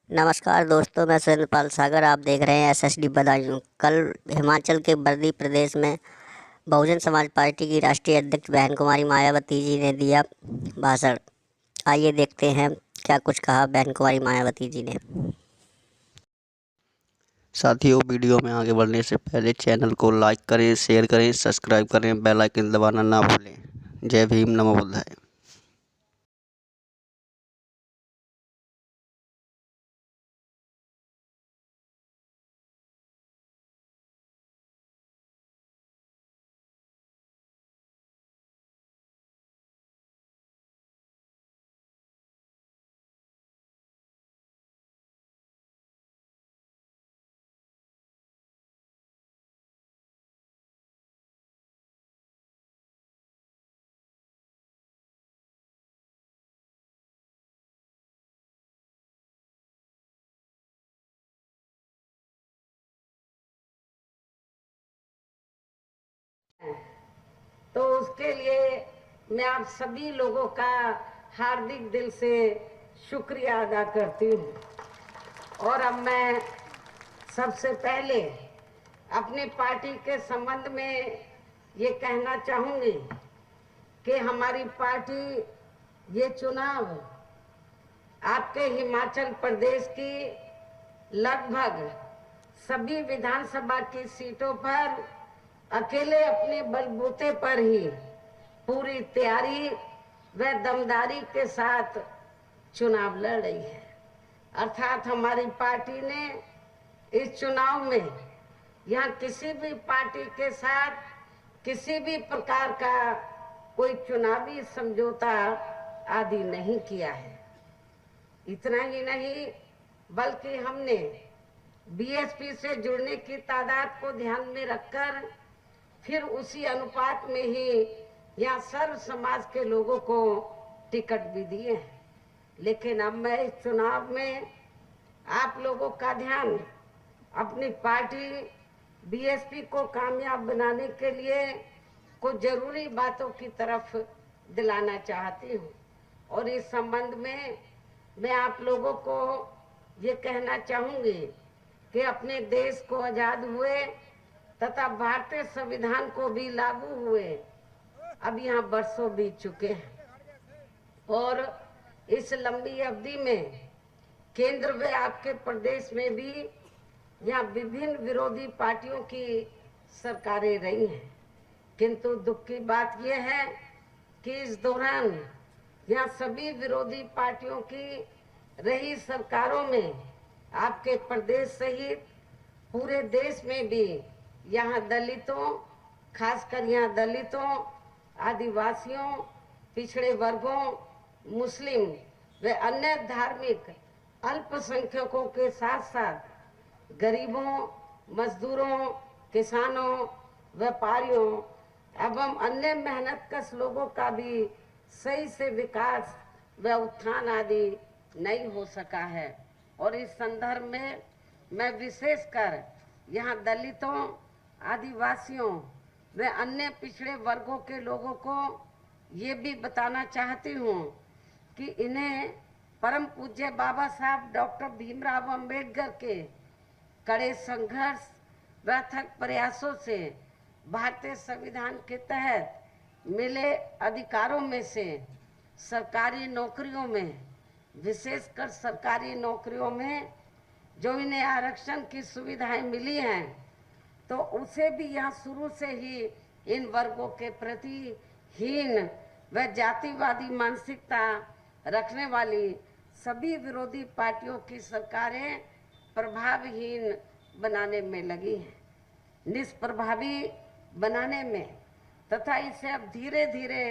नमस्कार दोस्तों, मैं सुरेंद्रपाल सागर। आप देख रहे हैं SSD बदायूं। कल हिमाचल के बर्दी प्रदेश में बहुजन समाज पार्टी की राष्ट्रीय अध्यक्ष बहन कुमारी मायावती जी ने दिया भाषण। आइए देखते हैं क्या कुछ कहा बहन कुमारी मायावती जी ने। साथियों, वीडियो में आगे बढ़ने से पहले चैनल को लाइक करें, शेयर करें, सब्सक्राइब करें, बेल आइकन दबाना ना भूलें। जय भीम, नमो बुद्धाय। तो उसके लिए मैं आप सभी लोगों का हार्दिक दिल से शुक्रिया अदा करती हूँ। और अब मैं सबसे पहले अपनी पार्टी के संबंध में ये कहना चाहूँगी कि हमारी पार्टी ये चुनाव आपके हिमाचल प्रदेश की लगभग सभी विधानसभा की सीटों पर अकेले अपने बलबूते पर ही पूरी तैयारी व दमदारी के साथ चुनाव लड़ रही है। अर्थात हमारी पार्टी ने इस चुनाव में यहाँ किसी भी पार्टी के साथ किसी भी प्रकार का कोई चुनावी समझौता आदि नहीं किया है। इतना ही नहीं, बल्कि हमने बीएसपी से जुड़ने की तादाद को ध्यान में रखकर फिर उसी अनुपात में ही यहाँ सर्व समाज के लोगों को टिकट भी दिए हैं। लेकिन अब मैं इस चुनाव में आप लोगों का ध्यान अपनी पार्टी बीएसपी को कामयाब बनाने के लिए कुछ जरूरी बातों की तरफ दिलाना चाहती हूँ। और इस संबंध में मैं आप लोगों को ये कहना चाहूँगी कि अपने देश को आज़ाद हुए तथा भारतीय संविधान को भी लागू हुए अब यहाँ वर्षों बीत चुके हैं। और इस लंबी अवधि में केंद्र व आपके प्रदेश में भी यहाँ विभिन्न विरोधी पार्टियों की सरकारें रही हैं। किंतु दुख की बात यह है कि इस दौरान यहाँ सभी विरोधी पार्टियों की रही सरकारों में आपके प्रदेश सहित पूरे देश में भी यहाँ दलितों, खासकर यहाँ दलितों, आदिवासियों, पिछड़े वर्गों, मुस्लिम व अन्य धार्मिक अल्पसंख्यकों के साथ साथ गरीबों, मजदूरों, किसानों, व्यापारियों एवं अन्य मेहनतकश लोगों का भी सही से विकास व उत्थान आदि नहीं हो सका है। और इस संदर्भ में मैं विशेषकर यहाँ दलितों, आदिवासियों व अन्य पिछड़े वर्गों के लोगों को ये भी बताना चाहती हूँ कि इन्हें परम पूज्य बाबा साहब डॉक्टर भीमराव अंबेडकर के कड़े संघर्ष व अथक प्रयासों से भारतीय संविधान के तहत मिले अधिकारों में से सरकारी नौकरियों में, विशेषकर सरकारी नौकरियों में जो इन्हें आरक्षण की सुविधाएं मिली हैं, तो उसे भी यहाँ शुरू से ही इन वर्गों के प्रति हीन व जातिवादी मानसिकता रखने वाली सभी विरोधी पार्टियों की सरकारें प्रभावहीन बनाने में लगी हैं, निष्प्रभावी बनाने में तथा इसे अब धीरे धीरे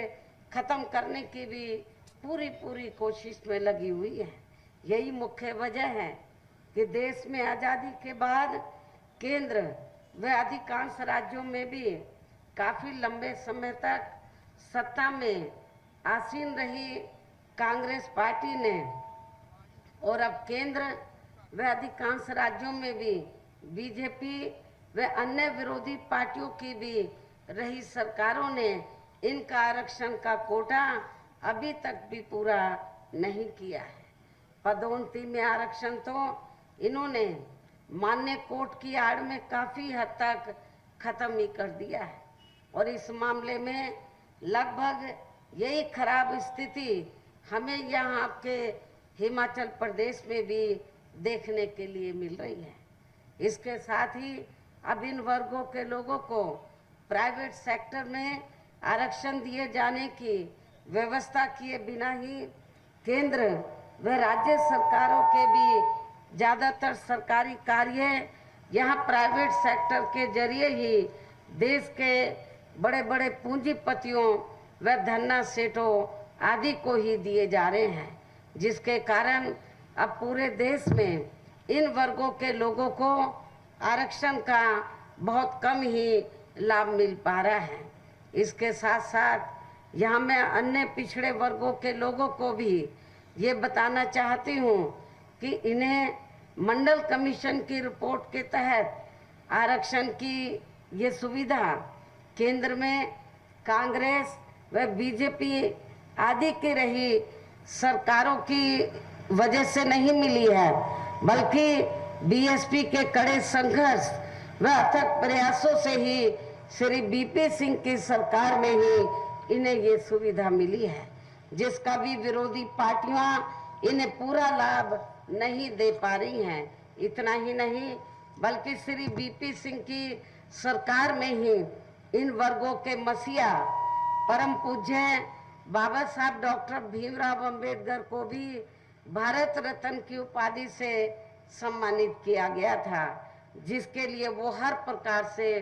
खत्म करने की भी पूरी कोशिश में लगी हुई है। यही मुख्य वजह है कि देश में आज़ादी के बाद केंद्र व अधिकांश राज्यों में भी काफ़ी लंबे समय तक सत्ता में आसीन रही कांग्रेस पार्टी ने और अब केंद्र व अधिकांश राज्यों में भी बीजेपी व अन्य विरोधी पार्टियों की भी रही सरकारों ने इनका आरक्षण का कोटा अभी तक भी पूरा नहीं किया है। पदोन्नति में आरक्षण तो इन्होंने मान्य कोर्ट की आड़ में काफी हद तक खत्म ही कर दिया है। और इस मामले में लगभग यही खराब स्थिति हमें यहाँ आपके हिमाचल प्रदेश में भी देखने के लिए मिल रही है। इसके साथ ही अब इन वर्गों के लोगों को प्राइवेट सेक्टर में आरक्षण दिए जाने की व्यवस्था किए बिना ही केंद्र व राज्य सरकारों के भी ज़्यादातर सरकारी कार्य यहाँ प्राइवेट सेक्टर के जरिए ही देश के बड़े बड़े पूंजीपतियों व धन्ना सेठों आदि को ही दिए जा रहे हैं, जिसके कारण अब पूरे देश में इन वर्गों के लोगों को आरक्षण का बहुत कम ही लाभ मिल पा रहा है। इसके साथ साथ यहाँ मैं अन्य पिछड़े वर्गों के लोगों को भी ये बताना चाहती हूँ कि इन्हें मंडल कमीशन की रिपोर्ट के तहत आरक्षण की ये सुविधा केंद्र में कांग्रेस व बीजेपी आदि की रही सरकारों की वजह से नहीं मिली है, बल्कि बीएसपी के कड़े संघर्ष व अथक प्रयासों से ही श्री बीपी सिंह की सरकार में ही इन्हें ये सुविधा मिली है, जिसका भी विरोधी पार्टियां इन्हें पूरा लाभ नहीं दे पा रही हैं। इतना ही नहीं बल्कि श्री बीपी सिंह की सरकार में ही इन वर्गों के मसीहा परम पूज्य बाबा साहब डॉक्टर भीमराव अंबेडकर को भी भारत रत्न की उपाधि से सम्मानित किया गया था, जिसके लिए वो हर प्रकार से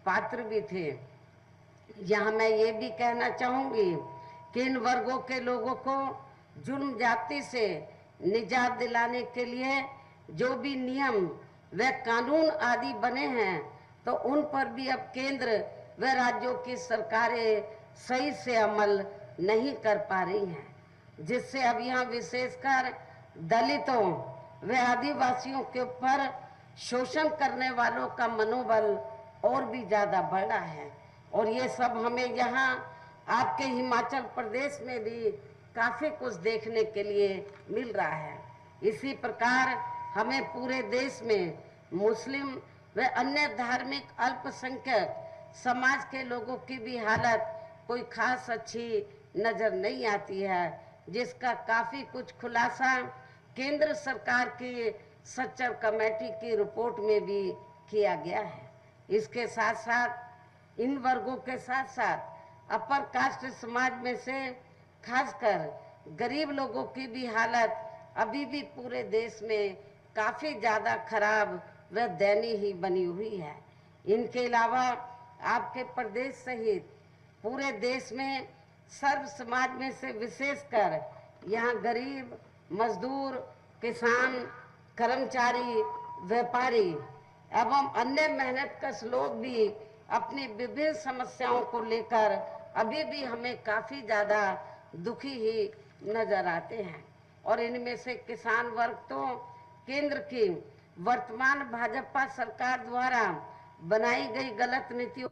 पात्र भी थे। यहाँ मैं ये भी कहना चाहूँगी कि इन वर्गों के लोगों को जुर्म जाति से निजात दिलाने के लिए जो भी नियम व कानून आदि बने हैं, तो उन पर भी अब केंद्र व राज्यों की सरकारें सही से अमल नहीं कर पा रही हैं, जिससे अब यहाँ विशेषकर दलितों व आदिवासियों के ऊपर शोषण करने वालों का मनोबल और भी ज्यादा बढ़ रहा है। और ये सब हमें यहाँ आपके हिमाचल प्रदेश में भी काफी कुछ देखने के लिए मिल रहा है। इसी प्रकार हमें पूरे देश में मुस्लिम व अन्य धार्मिक अल्पसंख्यक समाज के लोगों की भी हालत कोई खास अच्छी नजर नहीं आती है, जिसका काफी कुछ खुलासा केंद्र सरकार की सच्चर कमेटी की रिपोर्ट में भी किया गया है। इसके साथ साथ इन वर्गों के साथ साथ अपर कास्ट समाज में से खासकर गरीब लोगों की भी हालत अभी भी पूरे देश में काफी ज्यादा खराब व दयनीय ही बनी हुई है। इनके अलावा आपके प्रदेश सहित पूरे देश में सर्व समाज में से विशेषकर यहाँ गरीब, मजदूर, किसान, कर्मचारी, व्यापारी एवं अन्य मेहनतकश लोग भी अपनी विभिन्न समस्याओं को लेकर अभी भी हमें काफी ज्यादा दुखी ही नजर आते हैं। और इनमें से किसान वर्ग तो केंद्र की वर्तमान भाजपा सरकार द्वारा बनाई गई गलत नीतियों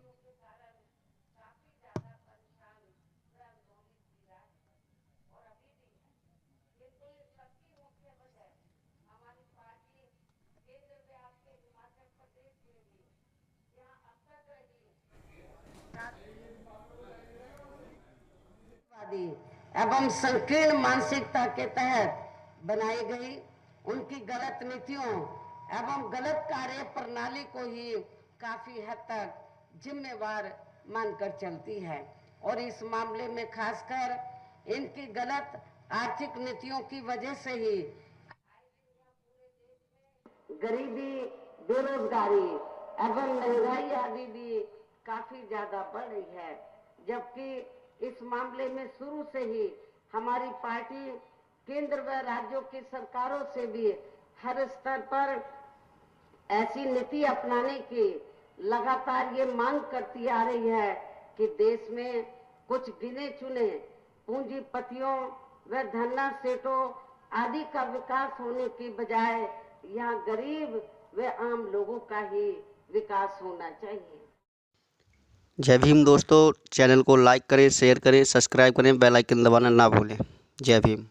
एवं संकीर्ण मानसिकता के तहत बनाई गई उनकी गलत नीतियों एवं गलत कार्य प्रणाली को ही काफी हद तक जिम्मेवार मानकर चलती है। और इस मामले में खासकर इनकी गलत आर्थिक नीतियों की वजह से ही गरीबी, बेरोजगारी एवं महंगाई आदि भी काफी ज्यादा बढ़ रही है, जबकि इस मामले में शुरू से ही हमारी पार्टी केंद्र व राज्यों की सरकारों से भी हर स्तर पर ऐसी नीति अपनाने की लगातार ये मांग करती आ रही है कि देश में कुछ गिने चुने पूंजीपतियों व धन्ना सेठों आदि का विकास होने की बजाय यहाँ गरीब व आम लोगों का ही विकास होना चाहिए। जय भीम दोस्तों, चैनल को लाइक करें, शेयर करें, सब्सक्राइब करें, बेल आइकन दबाना ना भूलें। जय भीम।